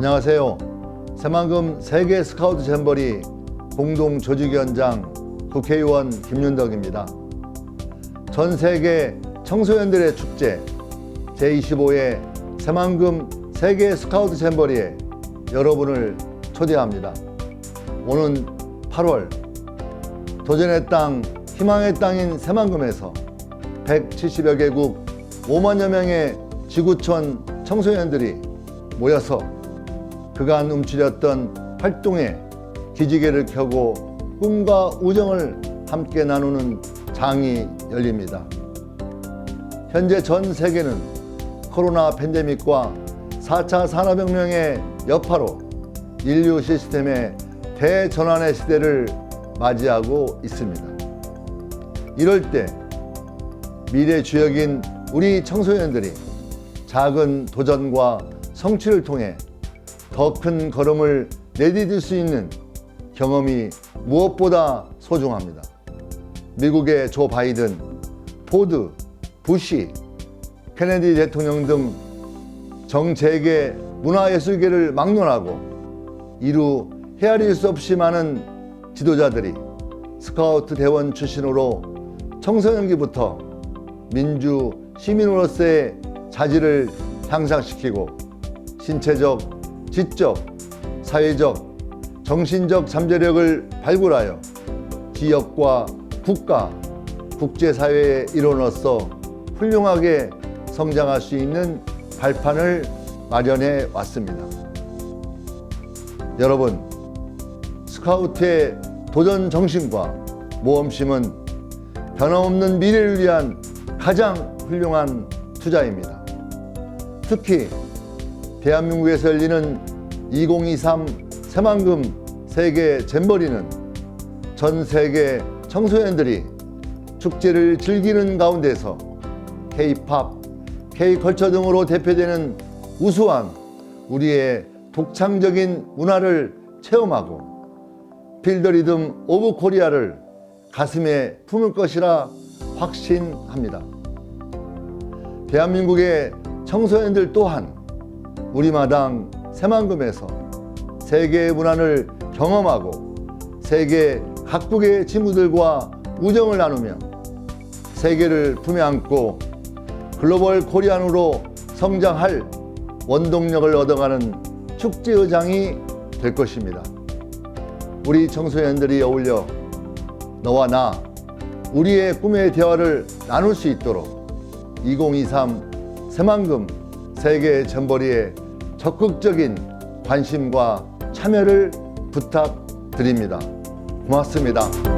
안녕하세요. 새만금 세계 스카우트 잼버리 공동 조직위원장 국회의원 김윤덕입니다. 전 세계 청소년들의 축제 제25회 새만금 세계 스카우트 잼버리에 여러분을 초대합니다. 오는 8월 도전의 땅, 희망의 땅인 새만금에서 170여 개국 5만여 명의 지구촌 청소년들이 모여서 그간 움츠렸던 활동에 기지개를 켜고 꿈과 우정을 함께 나누는 장이 열립니다. 현재 전 세계는 코로나 팬데믹과 4차 산업혁명의 여파로 인류 시스템의 대전환의 시대를 맞이하고 있습니다. 이럴 때 미래 주역인 우리 청소년들이 작은 도전과 성취를 통해 더 큰 걸음을 내디딜 수 있는 경험이 무엇보다 소중합니다. 미국의 조 바이든, 포드, 부시, 케네디 대통령 등 정재계 문화예술계를 막론하고 이루 헤아릴 수 없이 많은 지도자들이 스카우트 대원 출신으로 청소년기부터 민주 시민으로서의 자질을 향상시키고 신체적, 지적, 사회적, 정신적 잠재력을 발굴하여 지역과 국가, 국제사회의 일원으로서 훌륭하게 성장할 수 있는 발판을 마련해 왔습니다. 여러분, 스카우트의 도전 정신과 모험심은 변함없는 미래를 위한 가장 훌륭한 투자입니다. 특히 대한민국에서 열리는 2023 새만금 세계 잼버리는 전 세계 청소년들이 축제를 즐기는 가운데서 K-팝, K-컬처 등으로 대표되는 우수한 우리의 독창적인 문화를 체험하고 필더 리듬 오브 코리아를 가슴에 품을 것이라 확신합니다. 대한민국의 청소년들 또한 우리 마당 새만금에서 세계의 문화를 경험하고 세계 각국의 친구들과 우정을 나누며 세계를 품에 안고 글로벌 코리안으로 성장할 원동력을 얻어가는 축제의장이 될 것입니다. 우리 청소년들이 어울려 너와 나, 우리의 꿈의 대화를 나눌 수 있도록 2023 새만금 세계 잼버리에 적극적인 관심과 참여를 부탁드립니다. 고맙습니다.